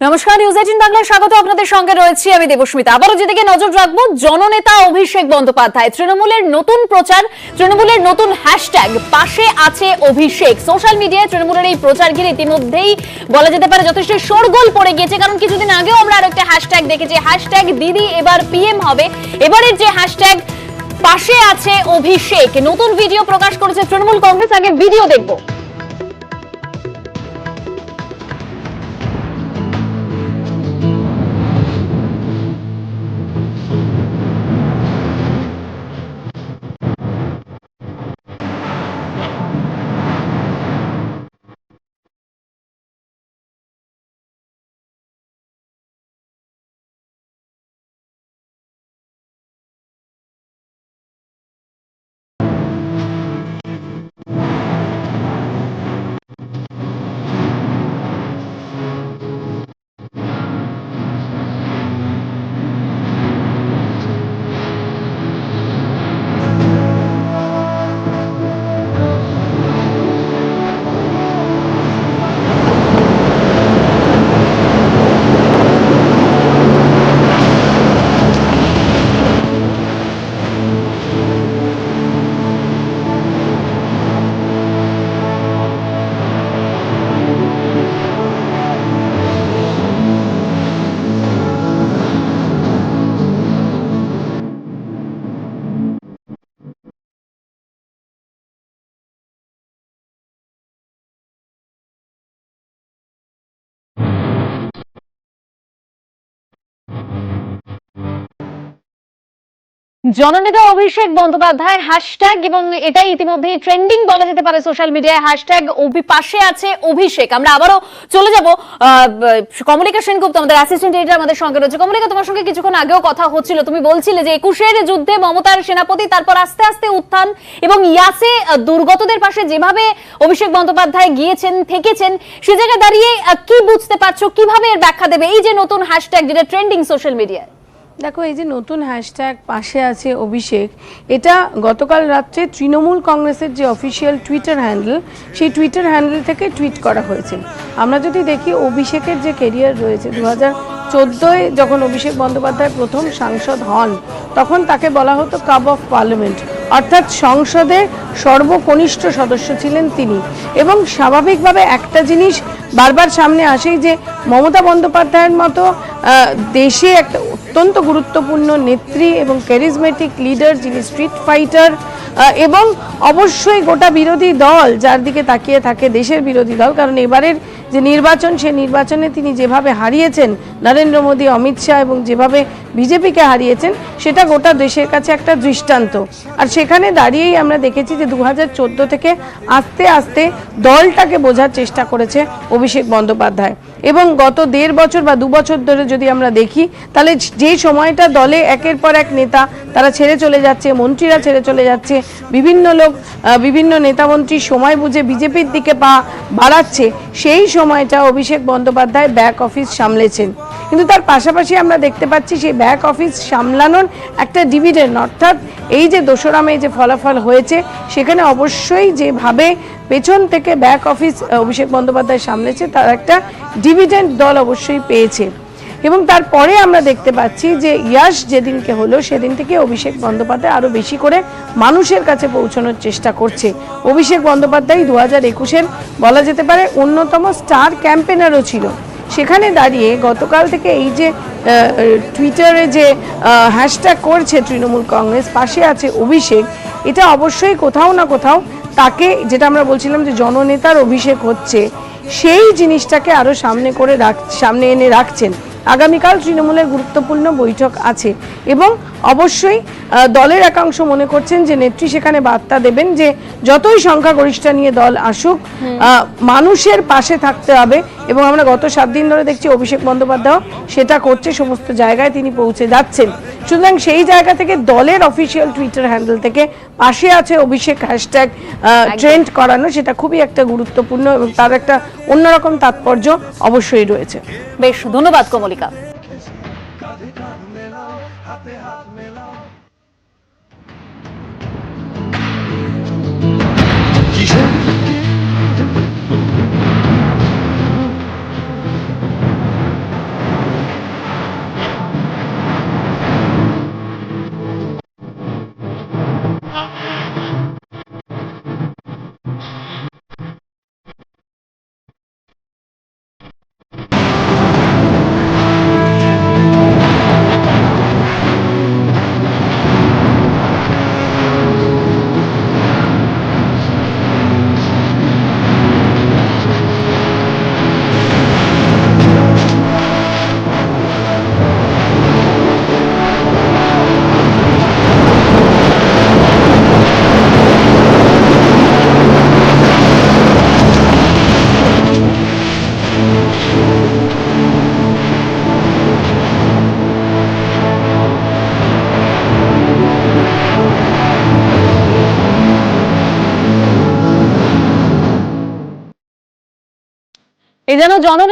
নমস্কার, নিউজ 18 বাংলায় স্বাগত। আপনাদের সঙ্গে রয়েছি আমি দেবস্মিতা। আবারও যেদিকে নজর রাখবো, জননেতা অভিষেক বন্দ্যোপাধ্যায়, তৃণমূলের নতুন প্রচার, তৃণমূলের নতুন হ্যাশট্যাগ পাশে আছে অভিষেক। সোশ্যাল মিডিয়ায় তৃণমূলের এই প্রচার ঘিরে ইতিমধ্যেই বলা যেতে পারে যথেষ্ট শোরগোল পড়ে গিয়েছে, কারণ কিছুদিন আগেও আমরা আরেকটা হ্যাশট্যাগ দেখেছি, হ্যাশট্যাগ দিদি এবার পিএম হবে। এবারের যে হ্যাশট্যাগ পাশে আছে অভিষেক, নতুন ভিডিও প্রকাশ করেছে তৃণমূল কংগ্রেস। আগে ভিডিও দেখবো। জননেতা অভিষেক বন্দ্যোপাধ্যায় হ্যাশট্যাগ, এবং এটাই ইতিমধ্যে ট্রেন্ডিং বলা যেতে পারে সোশ্যাল মিডিয়ায়, হ্যাশট্যাগ পাশে আছে অভিষেক। আমরা আবারও চলে যাব কমলিকা সেনগুপ্ত, আমাদের অ্যাসিস্ট্যান্ট এডিটর আমাদের সঙ্গে রয়েছে। কমলিকা, তোমার সঙ্গে কিছুক্ষণ আগেও কথা হচ্ছিল, তুমি বলছিলে যে 21-এর যুদ্ধে মমতার সেনাপতি, তারপর আস্তে আস্তে উত্থান, এবং ইয়াসে দুর্গতদের পাশে যেভাবে অভিষেক বন্দ্যোপাধ্যায় গিয়েছেন, থেকেছেন, সে জায়গায় দাঁড়িয়ে কি বুঝতে পারছো, কিভাবে এর ব্যাখ্যা দেবে এই যে নতুন হ্যাশট্যাগ যেটা ট্রেন্ডিং সোশ্যাল মিডিয়ায়? দেখো, এই যে নতুন হ্যাশট্যাগ পাশে আছে অভিষেক, এটা গতকাল রাত্রে তৃণমূল কংগ্রেসের যে অফিসিয়াল টুইটার হ্যান্ডেল, সেই টুইটার হ্যান্ডেল থেকে টুইট করা হয়েছে। আমরা যদি দেখি অভিষেকের যে কেরিয়ার রয়েছে, 2014-এ যখন অভিষেক বন্দ্যোপাধ্যায় প্রথম সাংসদ হন, তখন তাকে বলা হতো কাপ অফ পার্লামেন্ট, অর্থাৎ সংসদের সর্বকনিষ্ঠ সদস্য ছিলেন তিনি। এবং স্বাভাবিকভাবে একটা জিনিস বারবার সামনে আসেই যে মমতা বন্দ্যোপাধ্যায়ের মতো দেশে একটা অত্যন্ত গুরুত্বপূর্ণ নেত্রী এবং ক্যারিজমেটিক লিডার, যিনি স্ট্রিট ফাইটার, এবং অবশ্যই গোটা বিরোধী দল যার দিকে তাকিয়ে থাকে, দেশের বিরোধী দল, কারণ এবারের যে নির্বাচন, সে নির্বাচনে তিনি যেভাবে হারিয়েছেন নরেন্দ্র মোদী, অমিত শাহ, এবং যেভাবে বিজেপিকে হারিয়েছেন, সেটা গোটা দেশের কাছে একটা দৃষ্টান্ত। আর সেখানে দাঁড়িয়েই আমরা দেখেছি যে 2014 থেকে আস্তে আস্তে দলটাকে বোঝার চেষ্টা করেছে অভিষেক বন্দ্যোপাধ্যায়। এবং গত 1.5 বছর বা 2 বছর ধরে যদি আমরা দেখি, তাহলে যে সময়টা দলে একের পর এক নেতা তারা ছেড়ে চলে যাচ্ছে, মন্ত্রীরা ছেড়ে চলে যাচ্ছে, বিভিন্ন লোক, বিভিন্ন নেতামন্ত্রী সময় বুঝে বিজেপির দিকে পা বাড়াচ্ছে, সেই সময়টা অভিষেক বন্দ্যোপাধ্যায় ব্যাক অফিস সামলেছেন। কিন্তু তার পাশাপাশি আমরা দেখতে পাচ্ছি সেই ব্যাক অফিস সামলানোর একটা ডিভিডেন্ড, অর্থাৎ এই যে 2রা মে যে ফলাফল হয়েছে, সেখানে অবশ্যই যেভাবে পেছন থেকে ব্যাক অফিস অভিষেক বন্দ্যোপাধ্যায় সামলেছে, তার একটা ডিভিডেন্ড দল অবশ্যই পেয়েছে। এবং তারপরে আমরা দেখতে পাচ্ছি যে ইয়াস যেদিনকে হলো, সেদিন থেকে অভিষেক বন্দ্যোপাধ্যায় আরও বেশি করে মানুষের কাছে পৌঁছানোর চেষ্টা করছে। অভিষেক বন্দ্যোপাধ্যায় 2021-এর বলা যেতে পারে অন্যতম স্টার ক্যাম্পেনারও ছিল। সেখানে দাঁড়িয়ে গতকাল থেকে এই যে টুইটারে যে হ্যাশট্যাগ করছে তৃণমূল কংগ্রেস, পাশে আছে অভিষেক, এটা অবশ্যই কোথাও না কোথাও তাকে, যেটা আমরা বলছিলাম যে জননেতার অভিষেক হচ্ছে, সেই জিনিসটাকে আরও সামনে এনে রাখছেন। আগামীকাল তৃণমূলের গুরুত্বপূর্ণ বৈঠক আছে, এবং অবশ্যই দলের একাংশ মনে করছেন যে নেত্রী সেখানে বার্তা দেবেন যে যতই সংখ্যাগরিষ্ঠতা নিয়ে দল আসুক, মানুষের পাশে থাকতে হবে। এবং আমরা গত 7 দিন ধরে দেখছি অভিষেক বন্দ্যোপাধ্যায় সেটা করছে, সমস্ত জায়গায় তিনি পৌঁছে যাচ্ছেন। সুতরাং সেই জায়গা থেকে দলের অফিসিয়াল টুইটার হ্যান্ডেল থেকে পাশে আছে অভিষেক হ্যাশট্যাগ ট্রেন্ড করানো, সেটা খুবই একটা গুরুত্বপূর্ণ এবং তার একটা অন্যরকম তাৎপর্য অবশ্যই রয়েছে। বেশ, ধন্যবাদ কমলিকা। যেন জননেতা